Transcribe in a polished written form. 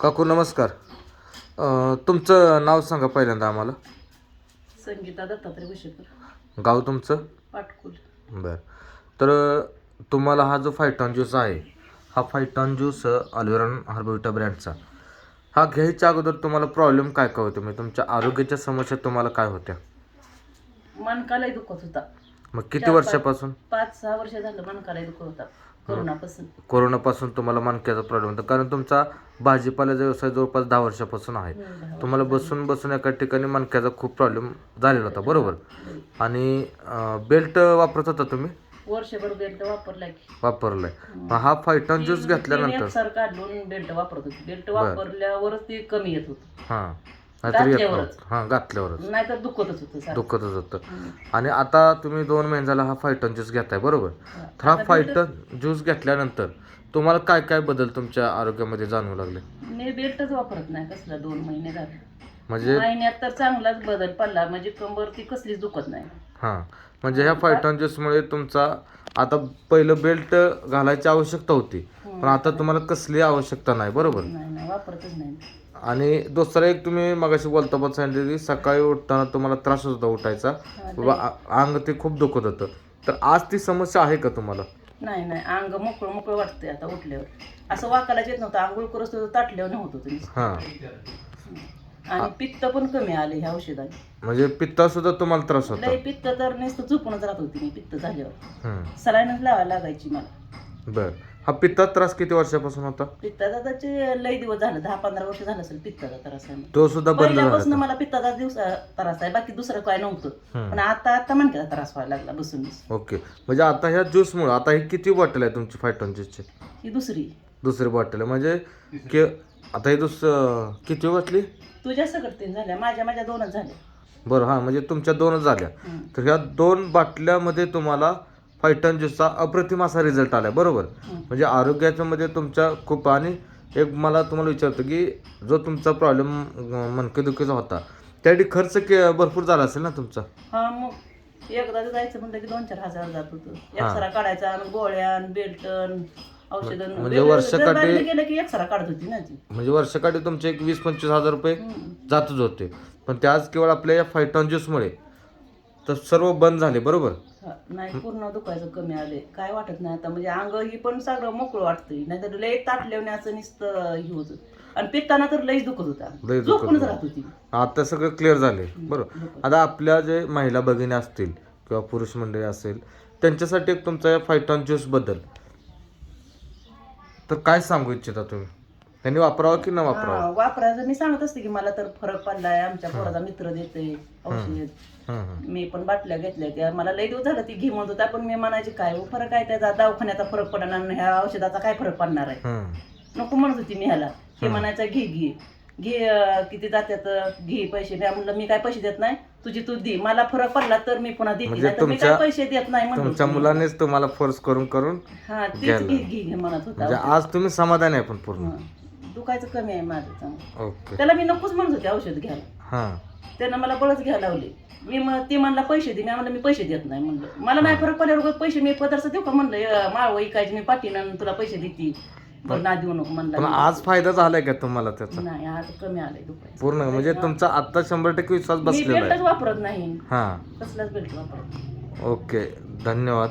काकू नमस्कार. तुमचं नाव सांगा पहिल्यांदा आम्हाला. संगीता दत्तात्रय विशेकर, गाव तुमचं? पाटकुल. बरं. तर तुम्हाला हा जो फायटॉन ज्यूस आहे, हा फायटॉन ज्यूस अल्वेरॉन हर्बविटा ब्रँडचा, हा घ्यायच्या अगोदर तुम्हाला प्रॉब्लेम काय काय होते? म्हणजे तुमच्या आरोग्याच्या समस्या तुम्हाला काय होत्या? मनकालाही दुखत होता. मग किती वर्षापासून? 5-6 वर्ष झालं मनकालाही दुखत होता, कोरोनापासून. कोरोनापासून तुम्हाला मणक्याचा प्रॉब्लेम होता, कारण तुमचा भाजीपाल्याचा व्यवसाय जवळपास 10 वर्षापासून आहे. तुम्हाला बसून बसून एका ठिकाणी मणक्याचा खूप प्रॉब्लेम झालेला होता, बरोबर? आणि बेल्ट वापरत होता तुम्ही? वर्षभर बेल्ट वापरलाय. वापरलाय. हा फायटॉन ज्यूस घेतल्यानंतर सर काढून बेल्ट वापरत होती. बेल्ट वापरल्यावरच ते कमी येत होतं. हां, घातल्यावरच नाहीतर दुखतच होतं. आणि आता तुम्ही 2 महिने झाला हा फायटॉन ज्यूस घेताय, बरोबर? हा फायटॉन ज्यूस घेतल्यानंतर तुम्हाला काय काय बदल तुमच्या आरोग्यामध्ये जाणवू लागले? मी बेल्टच वापरत नाही कसला. 2 महिने झाले. म्हणजे महिन्यात तर चांगलाच बदल पडला. म्हणजे कंबर ती कसलीच दुखत नाही. हां, म्हणजे ह्या फायटॉन ज्यूसमुळे तुमचा आता पहिलं बेल्ट घालायची आवश्यकता होती, पण आता तुम्हाला कसली आवश्यकता नाही, बरोबर? नाही, वापरतच नाही. आणि दुसरं एक तुम्ही मगाशी बोलता पण सांगितलं की सकाळी उठताना तुम्हाला त्रास होत होता उठायचा, अंग ते खूप दुखत होतं. तर आज ती समस्या आहे का तुम्हाला? नाही, अंग मोकळं वाटतंय आता उठल्यावर. असं वाकायला येत नव्हतं. आंघोळ करत ताटल्यावर होत होतं. हां. आणि पित्त पण कमी आले ह्या औषधाने. म्हणजे पित्ता सुद्धा तुम्हाला त्रास होता? लय पित्त तर नुसतं झोपूनच राहत होती मी पित्त झाल्यावर. सलाईनच लावायला लागायची मला. बर. हा पित्ताचा त्रास किती वर्षापासून होता? पित्ताचा त्याचे लय दिवस झालं, 10-15 वर्ष झालं असेल पित्ताचा त्रास आहे. तो सुद्धा बंद पहिल्यापासून झाला? मला पित्ताचा त्रास आहे, बाकी दुसरं काय नव्हतं. पण आता मणक्याचा त्रास व्हायला लागला बसून. ओके. म्हणजे आता ह्या ज्यूसमुळे, आता ही किती बॉटल आहे तुमची फायटॉन ज्यूसची? ही दुसरी बॉटल आहे. म्हणजे आता ही किती वाटली? तुझ्या सगळं 3 झाल्या, माझ्या 2च झाल्या. बरं. हां, म्हणजे तुमच्या 2च झाल्या. तर ह्या 2 बाटल्यामध्ये तुम्हाला फायटॉन ज्यूसचा अप्रतिम असा रिझल्ट आला, बरोबर? म्हणजे आरोग्याच्या मध्ये तुमच्या खूप. आणि एक मला तुम्हाला विचारतो की जो तुमचा प्रॉब्लेम मणकेदुखीचा होता, त्यासाठी खर्च भरपूर झाला असेल ना तुमचा? हा, मग एकदा जायचं म्हणलं की 2-4 हजार जात होतं. एक्सरा काढायचा, गोळ्या, बेल्ट, औषधं. म्हणजे वर्षाकाठी गेलं की एक्सरा काढत होती ना ती. म्हणजे वर्षाकाठी तुमचे एक 20-25 हजार रुपये जातच होते. पण ते आज केवळ आपल्या या फायटॉन ज्यूसमुळे तर सर्व बंद झाले, बरोबर? नाही, पूर्ण दुखायचं कमी आले. काय वाटत नाही आता. म्हणजे अंग ही पण सगळं मोकळं वाटतंय. नाहीतर लय ताटल्यावण्याचं नुसतं हे होतं. आणि पित्ताना तर लईच दुखत होता, झोपूनच राहत होती. आता सगळं क्लिअर झाले, बरोबर? आता आपल्या जे महिला भगिनी असतील किंवा पुरुष मंडळी असेल, त्यांच्यासाठी एक तुमचा या फायटॉन ज्यूस बद्दल तर काय सांगू इच्छिता तुम्ही? त्यांनी वापरावं की न वापरावं? वापरायचं मी सांगत असते की मला तर फरक पडलाय. आमच्या पोराचा मित्र देते औषध. मी पण बाटल्या घेतल्या त्या. मला लई दिवस झालं ती घे म्हणत होता, पण मी म्हणायची काय फरक आहे त्याचा? दवाखान्याचा फरक पडणार नाही, ह्या औषधाचा काय फरक पडणार आहे? नको म्हणत होती मी ह्याला. हे म्हणायचं घे किती जात्यात, घे पैसे. म्हणलं मी काय पैसे देत नाही, तुझी तू दे, मला फरक पडला तर मी पुन्हा देते, नाही तर मी काय पैसे देत नाही म्हणून. तुमच्या मुलानेच तुम्हाला फोर्स करून हा, तेच घे म्हणत होता. म्हणजे आज तुम्ही समाधान आहे पण पूर्ण? दुखायचं कमी आहे माझं चांगलं. ओके. त्याला मी नकोच म्हणत होते औषध घ्यायला. त्यानं मला बळच घ्यायला लावले. ती म्हणला पैसे दे. मी म्हणलं मी पैसे देत नाही. म्हणलं मला नाही फरक पडल्यावर पैसे मी पदरचं देऊ का? म्हणलं माळव इकायची मी पाठीनं तुला पैसे देते, पण ना देऊ नको म्हणलं. पण आज फायदा झालाय का तुम्हाला त्याचा? नाही, आज कमी आलंय दुखायचं पूर्ण. म्हणजे तुमचा आता 100% विश्वास मी बसलेला बेल्टच आहे? वापरत नाही, हां. कसलाच बेल्ट वापरत. ओके, धन्यवाद.